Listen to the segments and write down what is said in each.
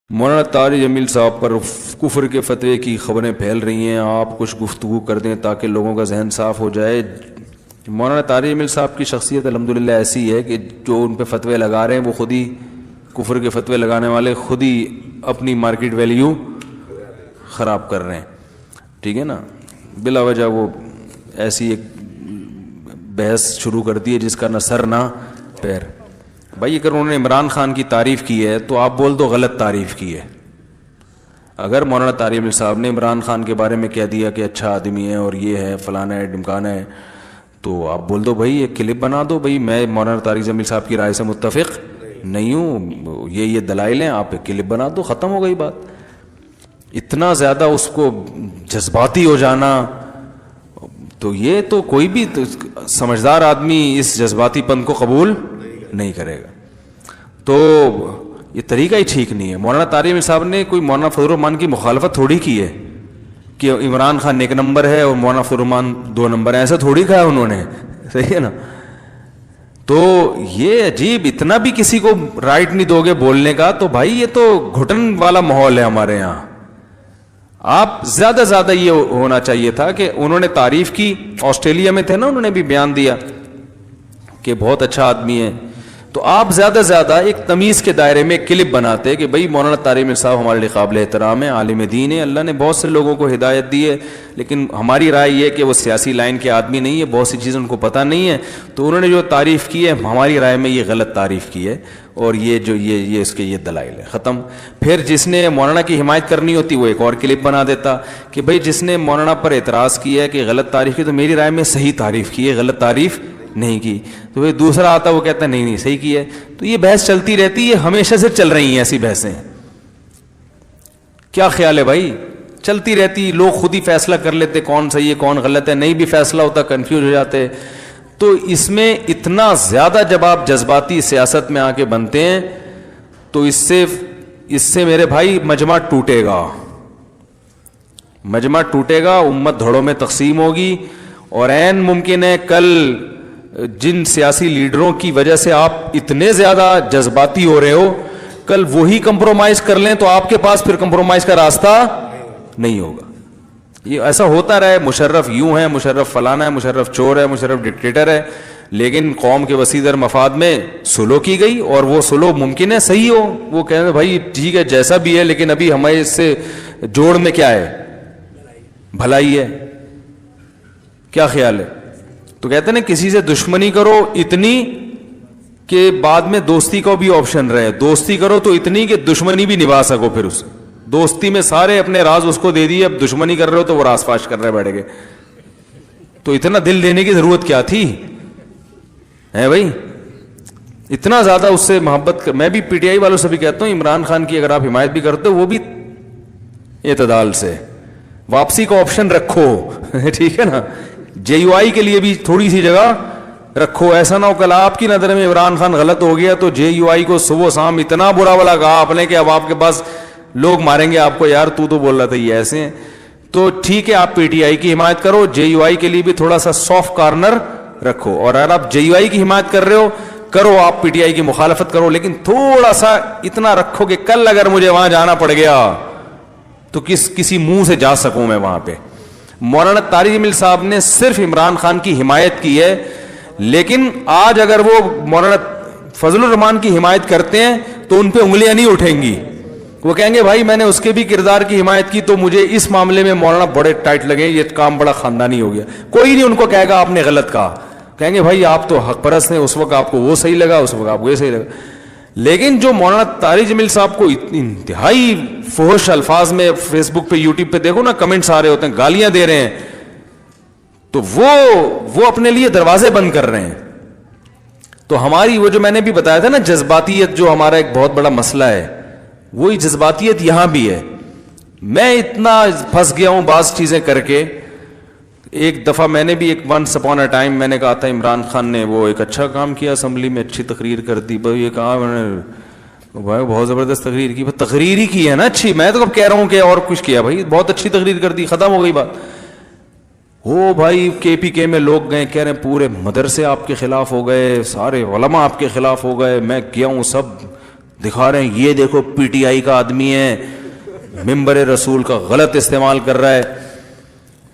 مولانا طارق جمیل صاحب پر کفر کے فتوے کی خبریں پھیل رہی ہیں، آپ کچھ گفتگو کر دیں تاکہ لوگوں کا ذہن صاف ہو جائے۔ مولانا طارق جمیل صاحب کی شخصیت الحمدللہ ایسی ہے کہ جو ان پہ فتوے لگا رہے ہیں وہ خود ہی کفر کے فتوے لگانے والے خود ہی اپنی مارکیٹ ویلیو خراب کر رہے ہیں، ٹھیک ہے نا۔ بلا وجہ وہ ایسی ایک بحث شروع کر دی ہے جس کا نہ سر نہ پیر۔ بھائی اگر انہوں نے عمران خان کی تعریف کی ہے تو آپ بول دو غلط تعریف کی ہے۔ اگر مولانا طارق جمیل صاحب نے عمران خان کے بارے میں کہہ دیا کہ اچھا آدمی ہے اور یہ ہے فلانا ہے ڈمکانا ہے، تو آپ بول دو بھائی ایک کلپ بنا دو، بھائی میں مولانا طارق جمیل صاحب کی رائے سے متفق نہیں ہوں، یہ دلائل ہیں، آپ ایک کلپ بنا دو، ختم ہو گئی بات۔ اتنا زیادہ اس کو جذباتی ہو جانا، تو یہ تو کوئی بھی سمجھدار آدمی اس جذباتی پن کو قبول نہیں کرے گا، تو یہ طریقہ ہی ٹھیک نہیں ہے۔ مولانا طارق جمیل صاحب نے کوئی مولانا فضل الرحمان کی مخالفت تھوڑی کی ہے کہ عمران خان ایک نمبر ہے اور مولانا فضل الرحمان 2 نمبر ہے، ایسا تھوڑی کہا انہوں نے، صحیح ہے نا۔ تو یہ عجیب، اتنا بھی کسی کو رائٹ نہیں دو گے بولنے کا، تو بھائی یہ تو گھٹن والا ماحول ہے ہمارے یہاں۔ آپ زیادہ زیادہ یہ ہونا چاہیے تھا کہ انہوں نے تعریف کی، آسٹریلیا میں تھے نا، انہوں نے بھی بیان دیا کہ بہت اچھا آدمی ہے، تو آپ زیادہ زیادہ ایک تمیز کے دائرے میں کلپ بناتے کہ بھئی مولانا طارق جمیل صاحب ہمارے لیے قابل احترام ہے، عالم دین ہے، اللہ نے بہت سے لوگوں کو ہدایت دی ہے، لیکن ہماری رائے یہ ہے کہ وہ سیاسی لائن کے آدمی نہیں ہے، بہت سی چیزیں ان کو پتہ نہیں ہے، تو انہوں نے جو تعریف کی ہے ہماری رائے میں یہ غلط تعریف کی ہے، اور یہ جو یہ اس کے یہ دلائل ہے، ختم۔ پھر جس نے مولانا کی حمایت کرنی ہوتی وہ ایک اور کلپ بنا دیتا کہ بھئی جس نے مولانا پر اعتراض کیا ہے کہ غلط تعریف کی، تو میری رائے میں صحیح تعریف کی ہے، غلط تعریف نہیں کی، تو پھر دوسرا آتا وہ کہتا ہے نہیں صحیح کی ہے۔ تو یہ بحث چلتی رہتی ہے، ہمیشہ سے چل رہی ہیں ایسی بحثیں، کیا خیال ہے بھائی؟ چلتی رہتی، لوگ خود ہی فیصلہ کر لیتے کون صحیح ہے کون غلط ہے، نہیں بھی فیصلہ ہوتا کنفیوز ہو جاتے۔ تو اس میں اتنا زیادہ جب آپ جذباتی سیاست میں آ کے بنتے ہیں تو اس سے میرے بھائی مجمع ٹوٹے گا، مجمع ٹوٹے گا، امت دھڑوں میں تقسیم ہوگی، اور عین ممکن ہے کل جن سیاسی لیڈروں کی وجہ سے آپ اتنے زیادہ جذباتی ہو رہے ہو، کل وہی کمپرومائز کر لیں تو آپ کے پاس پھر کمپرومائز کا راستہ نہیں ہوگا۔ یہ ایسا ہوتا رہے، مشرف یوں ہے، مشرف فلانا ہے، مشرف چور ہے، مشرف ڈکٹیٹر ہے، لیکن قوم کے وسیع در مفاد میں سلو کی گئی، اور وہ سلو ممکن ہے صحیح ہو، وہ کہتے ہیں بھائی ٹھیک ہے جیسا بھی ہے، لیکن ابھی ہمیں اس سے جوڑ میں کیا ہے، بھلائی ہے، کیا خیال ہے؟ تو کہتے ہیں نا کسی سے دشمنی کرو اتنی کہ بعد میں دوستی کا بھی آپشن رہے، دوستی کرو تو اتنی کہ دشمنی بھی نبھا سکو، پھر اس دوستی میں سارے اپنے راز اس کو دے دیے، اب دشمنی کر رہے ہو تو وہ راز فاش کر رہے بیٹھ گئے، تو اتنا دل دینے کی ضرورت کیا تھی ہے بھائی؟ اتنا زیادہ اس سے محبت میں بھی پی ٹی آئی والوں سے بھی کہتا ہوں، عمران خان کی اگر آپ حمایت بھی کرتے ہو وہ بھی اعتدال سے، واپسی کا آپشن رکھو، ٹھیک ہے نا، جے یو آئی کے لیے بھی تھوڑی سی جگہ رکھو، ایسا نہ ہو کل آپ کی نظر میں عمران خان غلط ہو گیا تو جے یو آئی کو صبح شام اتنا برا والا کہا آپ نے کہ اب آپ کے پاس لوگ ماریں گے آپ کو، یار تو بول رہا تھا یہ ایسے ہیں۔ تو ٹھیک ہے آپ پی ٹی آئی کی حمایت کرو، جے یو آئی کے لیے بھی تھوڑا سا سافٹ کارنر رکھو، اور اگر آپ جے یو آئی کی حمایت کر رہے ہو کرو، آپ پی ٹی آئی کی مخالفت کرو، لیکن تھوڑا سا اتنا رکھو کہ کل اگر مجھے وہاں جانا پڑ گیا تو کسی منہ سے جا سکوں میں وہاں پہ۔ مولانا طارق جمیل صاحب نے صرف عمران خان کی حمایت کی ہے، لیکن آج اگر وہ مولانا فضل الرحمان کی حمایت کرتے ہیں تو ان پہ انگلیاں نہیں اٹھیں گی، وہ کہیں گے بھائی میں نے اس کے بھی کردار کی حمایت کی تو مجھے اس معاملے میں مولانا بڑے ٹائٹ لگے، یہ کام بڑا خاندانی ہو گیا، کوئی نہیں ان کو کہے گا آپ نے غلط کہا، کہیں گے بھائی آپ تو حق پرست ہیں، اس وقت آپ کو وہ صحیح لگا، اس وقت آپ کو یہ صحیح لگا۔ لیکن جو مولانا طارق جمیل صاحب کو انتہائی فحش الفاظ میں فیس بک پہ یوٹیوب پہ دیکھو نا کمنٹس آ رہے ہوتے ہیں، گالیاں دے رہے ہیں، تو وہ اپنے لیے دروازے بند کر رہے ہیں۔ تو ہماری وہ جو میں نے بھی بتایا تھا نا جذباتیت جو ہمارا ایک بہت بڑا مسئلہ ہے، وہی جذباتیت یہاں بھی ہے۔ میں اتنا پھنس گیا ہوں بعض چیزیں کر کے، ایک دفعہ میں نے بھی ایک ونس اپون اے ٹائم میں نے کہا تھا عمران خان نے وہ ایک اچھا کام کیا، اسمبلی میں اچھی تقریر کر دی، بھائی یہ کہا میں نے بھائی بہت زبردست تقریر کی، تقریر ہی کی ہے نا اچھی، میں تو اب کہہ رہا ہوں کہ اور کچھ کیا، بھائی بہت اچھی تقریر کر دی، ختم ہو گئی بات۔ وہ بھائی کے پی کے میں لوگ گئے کہہ رہے ہیں پورے مدرسے آپ کے خلاف ہو گئے، سارے علماء آپ کے خلاف ہو گئے، میں گیا ہوں سب دکھا رہے ہیں یہ دیکھو پی ٹی آئی کا آدمی ہے, ممبر رسول کا غلط استعمال کر رہا ہے.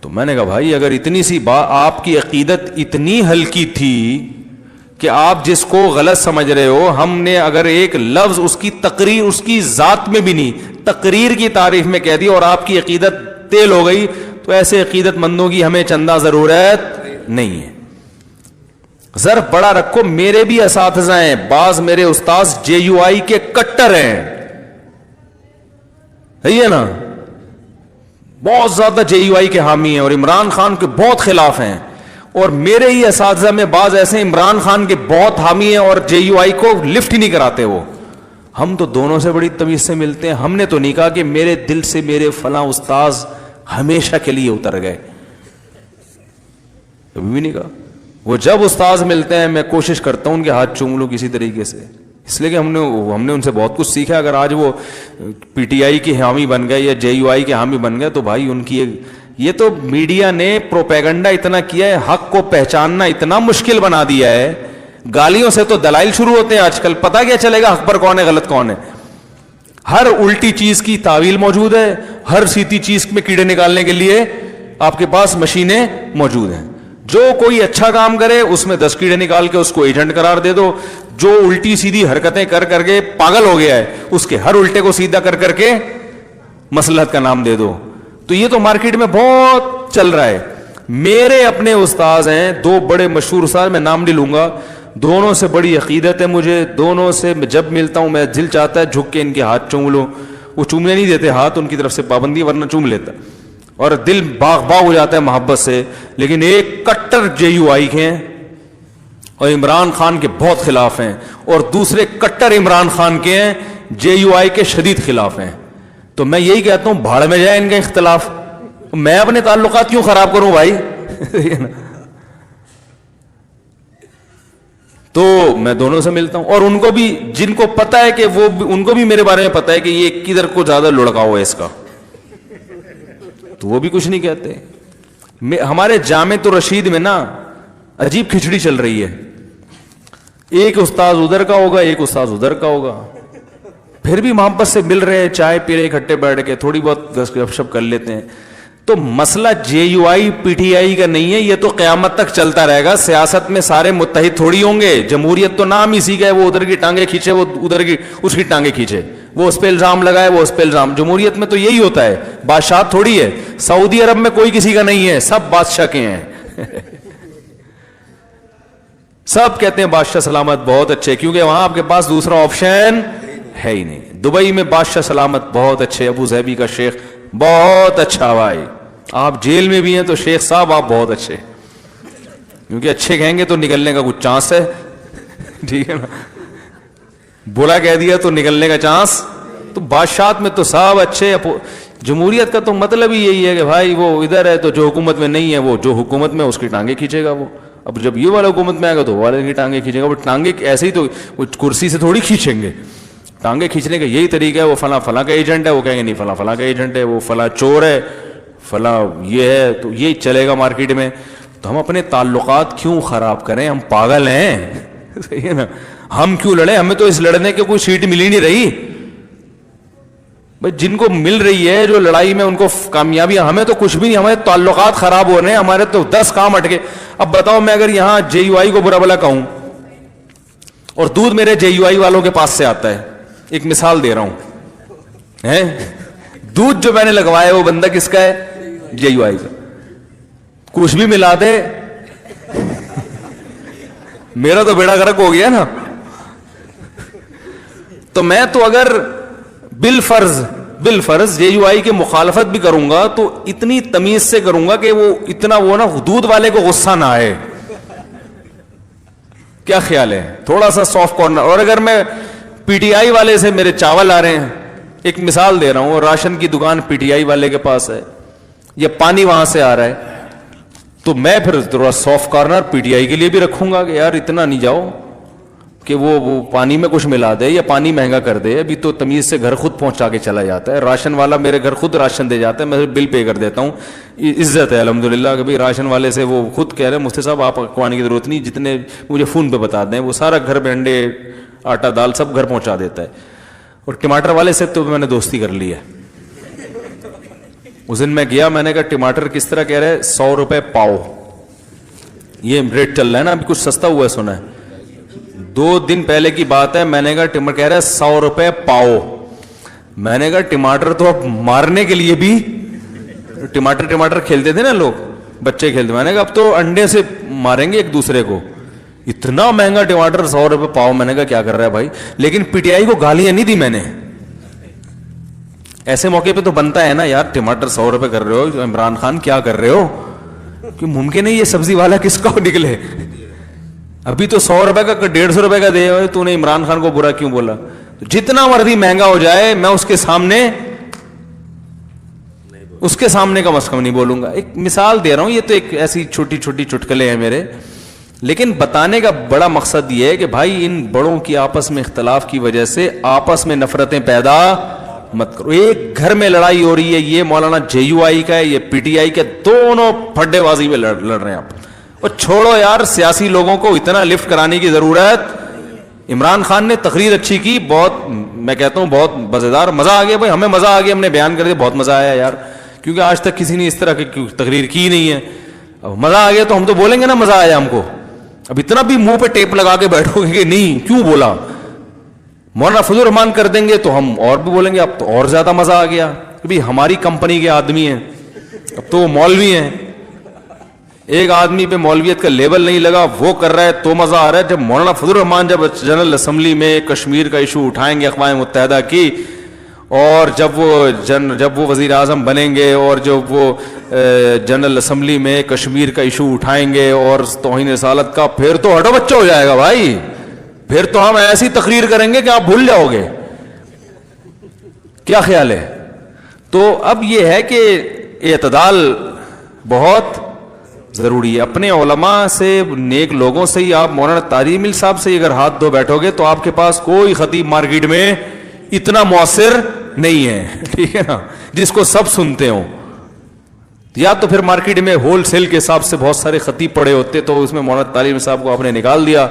تو میں نے کہا بھائی اگر اتنی سی بات, آپ کی عقیدت اتنی ہلکی تھی کہ آپ جس کو غلط سمجھ رہے ہو, ہم نے اگر ایک لفظ اس کی تقریر, اس کی ذات میں بھی نہیں, تقریر کی تعریف میں کہہ دی اور آپ کی عقیدت تیل ہو گئی, تو ایسے عقیدت مندوں کی ہمیں چندہ ضرورت نہیں ہے. ظرف بڑا رکھو. میرے بھی اساتذہ ہیں, بعض میرے استاذ جے یو آئی کے کٹر ہیں, ہے نا, بہت زیادہ جے یو آئی کے حامی ہیں اور عمران خان کے بہت خلاف ہیں. اور میرے ہی اساتذہ میں بعض ایسے عمران خان کے بہت حامی ہیں اور جے یو آئی کو لفٹ ہی نہیں کراتے. وہ ہم تو دونوں سے بڑی تمیز سے ملتے ہیں. ہم نے تو نہیں کہا کہ میرے دل سے میرے فلاں استاذ ہمیشہ کے لیے اتر گئے, کبھی بھی نہیں کہا. وہ جب استاذ ملتے ہیں میں کوشش کرتا ہوں ان کے ہاتھ چوم لوں کسی طریقے سے, اس لیے کہ ہم نے ان سے بہت کچھ سیکھا. اگر آج وہ پی ٹی آئی کے حامی بن گئے یا جے یو آئی کے حامی بن گئے تو بھائی ان کی یہ تو میڈیا نے پروپیگنڈا اتنا کیا ہے, حق کو پہچاننا اتنا مشکل بنا دیا ہے. گالیوں سے تو دلائل شروع ہوتے ہیں آج کل. پتہ کیا چلے گا حق پر کون ہے غلط کون ہے؟ ہر الٹی چیز کی تعویل موجود ہے, ہر سیدھی چیز میں کیڑے نکالنے کے لیے آپ کے پاس مشینیں موجود ہیں. جو کوئی اچھا کام کرے اس میں 10 کیڑے نکال کے اس کو ایجنٹ قرار دے دو. جو الٹی سیدھی حرکتیں کر کے پاگل ہو گیا ہے اس کے ہر الٹے کو سیدھا کر کے مصلحت کا نام دے دو. تو یہ تو مارکیٹ میں بہت چل رہا ہے. میرے اپنے استاذ ہیں, 2 بڑے مشہور استاذ, میں نام نہیں لوں گا, دونوں سے بڑی عقیدت ہے مجھے. دونوں سے جب ملتا ہوں میں دل چاہتا ہے جھک کے ان کے ہاتھ چوم لوں. وہ چومنے نہیں دیتے ہاتھ, ان کی طرف سے پابندی, ورنہ چوم لیتا اور دل باغ ہو جاتا ہے محبت سے. لیکن ایک کٹر جے یو آئی کے ہیں اور عمران خان کے بہت خلاف ہیں, اور دوسرے کٹر عمران خان کے ہیں, جے یو آئی کے شدید خلاف ہیں. تو میں یہی کہتا ہوں بھاڑ میں جائے ان کا اختلاف, میں اپنے تعلقات کیوں خراب کروں بھائی. تو میں دونوں سے ملتا ہوں, اور ان کو بھی جن کو پتا ہے کہ وہ ان کو بھی میرے بارے میں پتا ہے کہ یہ کدھر کو زیادہ لڑکاؤ ہے اس کا, تو وہ بھی کچھ نہیں کہتے. ہمارے جامع الرشید میں نا عجیب کھچڑی چل رہی ہے. ایک استاذ ادھر کا ہوگا, ایک استاذ ادھر کا ہوگا, پھر بھی محبت سے مل رہے ہیں, چائے پی رہے اکٹھے بیٹھ کے, تھوڑی بہت گپ شپ کر لیتے ہیں. تو مسئلہ جے you I P T I کا نہیں ہے, یہ تو قیامت تک چلتا رہے گا. سیاست میں سارے متحد تھوڑی ہوں گے. جمہوریت تو نام اسی کا ہے, وہ ادھر کی ٹانگیں کھینچے, وہ ادھر کی اس کی ٹانگیں کھینچے, وہ اس پہ الزام لگائے, وہ اس پہ الزام. جمہوریت میں تو یہی ہوتا ہے, بادشاہ تھوڑی ہے. سعودی عرب میں کوئی کسی کا نہیں ہے, سب بادشاہ کے ہیں. سب کہتے ہیں بادشاہ سلامت بہت اچھے, کیونکہ وہاں آپ کے پاس دوسرا آپشن ہے ہی نہیں. دبئی میں بادشاہ سلامت بہت اچھے, ابو ظہبی کا شیخ بہت اچھا بھائی. آپ جیل میں بھی ہیں تو شیخ صاحب آپ بہت اچھے, کیونکہ اچھے کہیں گے تو نکلنے کا کچھ چانس ہے. ٹھیک ہے نا, بولا کہہ دیا تو نکلنے کا چانس. تو بادشاہت میں تو سب اچھے. جمہوریت کا تو مطلب ہی یہی ہے کہ بھائی وہ ادھر ہے تو جو حکومت میں نہیں ہے وہ جو حکومت میں اس کی ٹانگیں کھینچے گا. وہ اب جب یہ والا حکومت میں آئے گا تو وہ والے کی ٹانگیں کھینچے گا. وہ ٹانگیں ایسے ہی تو وہ کرسی سے تھوڑی کھینچیں گے. ٹانگیں کھینچنے کا یہی طریقہ ہے. وہ فلاں فلاں کا ایجنٹ ہے, وہ کہیں گے نہیں فلاں فلاں کا ایجنٹ ہے, وہ فلاں چور ہے, فلاں یہ ہے, تو یہی چلے گا مارکیٹ میں. تو ہم اپنے تعلقات کیوں خراب کریں؟ ہم پاگل ہیں. صحیح ہے نا, ہم کیوں لڑیں؟ ہمیں تو اس لڑنے کی کوئی سیٹ مل ہی نہیں رہی. بھائی جن کو مل رہی ہے جو لڑائی میں ان کو کامیابی, ہمیں تو کچھ بھی نہیں. ہمارے تعلقات خراب ہو رہے ہیں, ہمارے تو 10 کام اٹکے. اب بتاؤ میں اگر یہاں جے یو آئی کو برا بلا کہوں اور دودھ میرے جے یو آئی والوں کے پاس سے آتا ہے, ایک مثال دے رہا ہوں, دودھ جو میں نے لگوایا وہ بندہ کس کا ہے؟ جے یو آئی کا. کچھ بھی ملا دے میرا تو بیڑا غرق ہو گیا نا. تو میں تو اگر بالفرض جے یو آئی کی مخالفت بھی کروں گا تو اتنی تمیز سے کروں گا کہ وہ اتنا وہ نا دودھ والے کو غصہ نہ آئے. کیا خیال ہے؟ تھوڑا سا سافٹ کارنر. اور اگر میں پی ٹی آئی والے سے میرے چاول آ رہے ہیں, ایک مثال دے رہا ہوں, راشن کی دکان پی ٹی آئی والے کے پاس ہے, یا پانی وہاں سے آ رہا ہے, تو میں پھر تھوڑا soft corner P T I کے لیے بھی رکھوں گا کہ یار اتنا نہیں جاؤ کہ وہ پانی میں کچھ ملا دے یا پانی مہنگا کر دے. ابھی تو تمیز سے گھر خود پہنچا کے چلا جاتا ہے. راشن والا میرے گھر خود راشن دے جاتا ہے, میں بل پے کر دیتا ہوں. عزت ہے الحمدللہ کہ بھائی راشن والے سے وہ خود کہہ رہے ہیں مفتی صاحب آپ کھوانے کی ضرورت نہیں, جتنے مجھے فون پہ بتا دیں, وہ سارا گھر میں انڈے آٹا دال سب گھر پہنچا دیتا ہے. اور ٹماٹر والے سے تو میں نے دوستی کر لی ہے. اس دن میں گیا, میں نے کہا ٹماٹر کس طرح کہہ رہے, 100 روپے پاؤ, یہ ریٹ چل رہا ہے نا, ابھی کچھ سستا ہوا ہے سنا ہے. 2 دن پہلے کی بات ہے, میں نے کہا ٹماٹر کہہ رہا ہے 100 روپے پاؤ. میں نے کہا ٹماٹر تو اب مارنے کے لیے بھی, ٹماٹر کھیلتے تھے نا لوگ, بچے کھیلتے, میں نے کہا اب تو انڈے سے ماریں گے ایک دوسرے کو. اتنا مہنگا ٹماٹر 100 روپے پاؤ. میں نے کہا کیا کر رہا ہے بھائی, لیکن پی ٹی آئی کو گالیاں نہیں دی میں نے. ایسے موقع پہ تو بنتا ہے نا یار, ٹماٹر 100 روپے کر رہے ہو, عمران خان کیا کر رہے ہو, کہ ممکن ہے یہ سبزی والا کس کا نکلے. ابھی تو 100 روپے کا 150 روپے کا دے, تو نے عمران خان کو برا کیوں بولا. جتنا مرضی مہنگا ہو جائے میں اس کے سامنے کم از کم نہیں بولوں گا. ایک مثال دے رہا ہوں, یہ تو ایک ایسی چھوٹی چھوٹی چٹکلے ہیں میرے, لیکن بتانے کا بڑا مقصد یہ ہے کہ بھائی ان بڑوں کی آپس میں اختلاف کی وجہ سے آپس میں نفرتیں پیدا مت کرو. ایک گھر میں لڑائی ہو رہی ہے, یہ مولانا JUI کا ہے, یہ PTI کا, دونوں پھڈے بازی میں لڑ رہے ہیں آپ. اور چھوڑو یار, سیاسی لوگوں کو اتنا لفٹ کرانے کی ضرورت. عمران خان نے تقریر اچھی کی, بہت, میں کہتا ہوں بہت مزیدار, مزہ آ گیا بھائی, ہمیں مزہ آ گیا, ہم نے بیان کر دیا, بہت مزہ آیا یار, کیونکہ آج تک کسی نے اس طرح کی تقریر کی نہیں ہے. اب مزہ آ گیا تو ہم تو بولیں گے نا مزہ آیا ہم کو. اب اتنا بھی منہ پہ ٹیپ لگا کے بیٹھو گے کہ نہیں کیوں بولا, مولانا فضل الرحمان کر دیں گے تو ہم اور بھی بولیں گے اب تو اور زیادہ مزہ آ گیا, کہ ہماری کمپنی کے آدمی ہیں, اب تو وہ مولوی ہیں. ایک آدمی پہ مولویت کا لیبل نہیں لگا, وہ کر رہا ہے تو مزہ آ رہا ہے. جب مولانا فضل الرحمان جب جنرل اسمبلی میں کشمیر کا ایشو اٹھائیں گے اقوام متحدہ کی, اور جب وہ وزیر اعظم بنیں گے, اور جب وہ جنرل اسمبلی میں کشمیر کا ایشو اٹھائیں گے اور توہین رسالت کا, پھر تو ہٹو بچہ ہو جائے گا بھائی. پھر تو ہم ایسی تقریر کریں گے کہ آپ بھول جاؤ گے. کیا خیال ہے؟ تو اب یہ ہے کہ اعتدال بہت ضروری ہے. اپنے علماء سے, نیک لوگوں سے ہی, آپ مولانا طارق مل صاحب سے اگر ہاتھ دھو بیٹھو گے تو آپ کے پاس کوئی خطیب مارکیٹ میں اتنا مؤثر نہیں ہے, ٹھیک ہے نا, جس کو سب سنتے ہوں. یا تو پھر مارکیٹ میں ہول سیل کے حساب سے بہت سارے خطیب پڑے ہوتے, تو اس میں مولانا طارق مل صاحب کو آپ نے نکال دیا,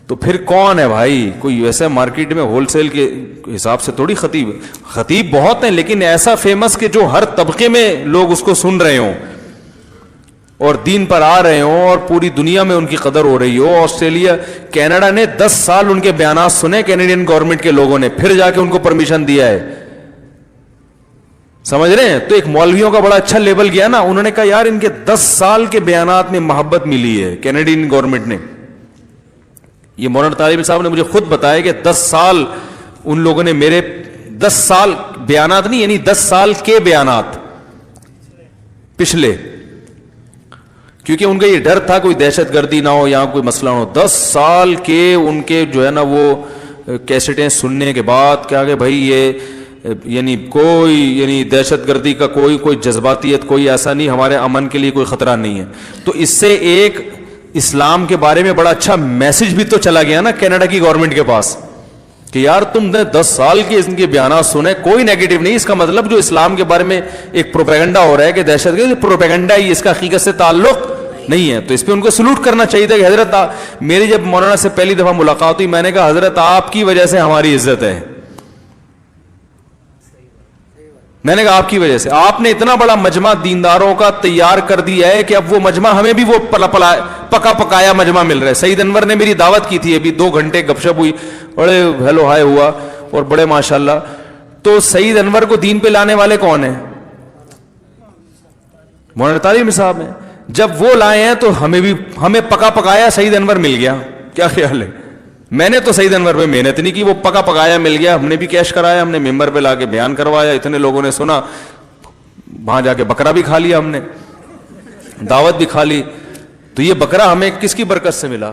تو پھر کون ہے بھائی؟ کوئی ویسے مارکیٹ میں ہول سیل کے حساب سے تھوڑی خطیب بہت ہیں, لیکن ایسا فیمس کہ جو ہر طبقے میں لوگ اس کو سن رہے ہوں اور دین پر آ رہے ہوں, اور پوری دنیا میں ان کی قدر ہو رہی ہو. آسٹریلیا, کینیڈا نے 10 سال ان کے بیانات سنے کینیڈین گورنمنٹ کے لوگوں نے, پھر جا کے ان کو پرمیشن دیا ہے. سمجھ رہے ہیں؟ تو ایک مولویوں کا بڑا اچھا لیبل گیا نا, انہوں نے کہا یار ان کے 10 سال کے بیانات میں محبت ملی ہے کینیڈین گورنمنٹ نے. یہ مولانا طارق صاحب نے مجھے خود بتایا کہ 10 سال ان لوگوں نے میرے 10 سال بیانات نہیں, یعنی 10 سال کے بیانات پچھلے, کیونکہ ان کا یہ ڈر تھا کوئی دہشت گردی نہ ہو یا کوئی مسئلہ نہ ہو. 10 سال کے ان کے جو ہے نا وہ کیسٹیں سننے کے بعد کیا کہ بھائی یہ یعنی دہشت گردی کا کوئی جذباتیت کوئی ایسا نہیں, ہمارے امن کے لیے کوئی خطرہ نہیں ہے. تو اس سے ایک اسلام کے بارے میں بڑا اچھا میسج بھی تو چلا گیا نا کینیڈا کی گورنمنٹ کے پاس, کہ یار تم نے 10 سال کے ان کے بیانات سنے, کوئی نیگیٹو نہیں. اس کا مطلب جو اسلام کے بارے میں ایک پروپیگنڈا ہو رہا ہے کہ دہشت گردی, پروپیگنڈا ہی, اس کا حقیقت سے تعلق نہیں ہے. تو اس پہ ان کو سلوٹ کرنا چاہیے تھا کہ حضرت, میری جب مولانا سے پہلی دفعہ ملاقات ہوئی, میں نے کہا حضرت آپ کی وجہ سے ہماری عزت ہے. میں نے کہا آپ کی وجہ سے, آپ نے اتنا بڑا مجمع دینداروں کا تیار کر دیا ہے کہ اب وہ مجمع ہمیں بھی وہ پکا پکایا مجمع مل رہا ہے. سعید انور نے میری دعوت کی تھی, ابھی 2 گھنٹے گپ شپ ہوئی, بڑے ہیلو ہائے ہوا, اور بڑے ماشاءاللہ. تو سعید انور کو دین پہ لانے والے کون ہیں؟ مولانا طارق صاحب ہیں. جب وہ لائے ہیں تو ہمیں پکا پکایا سعید انور مل گیا. کیا خیال ہے؟ میں نے تو سعید انور پہ محنت نہیں کی, وہ پکا پکایا مل گیا. ہم نے بھی کیش کرایا, ہم نے ممبر پہ لا کے بیان کروایا, اتنے لوگوں نے سنا, وہاں جا کے بکرا بھی کھا لیا ہم نے, دعوت بھی کھا لی. تو یہ بکرا ہمیں کس کی برکت سے ملا؟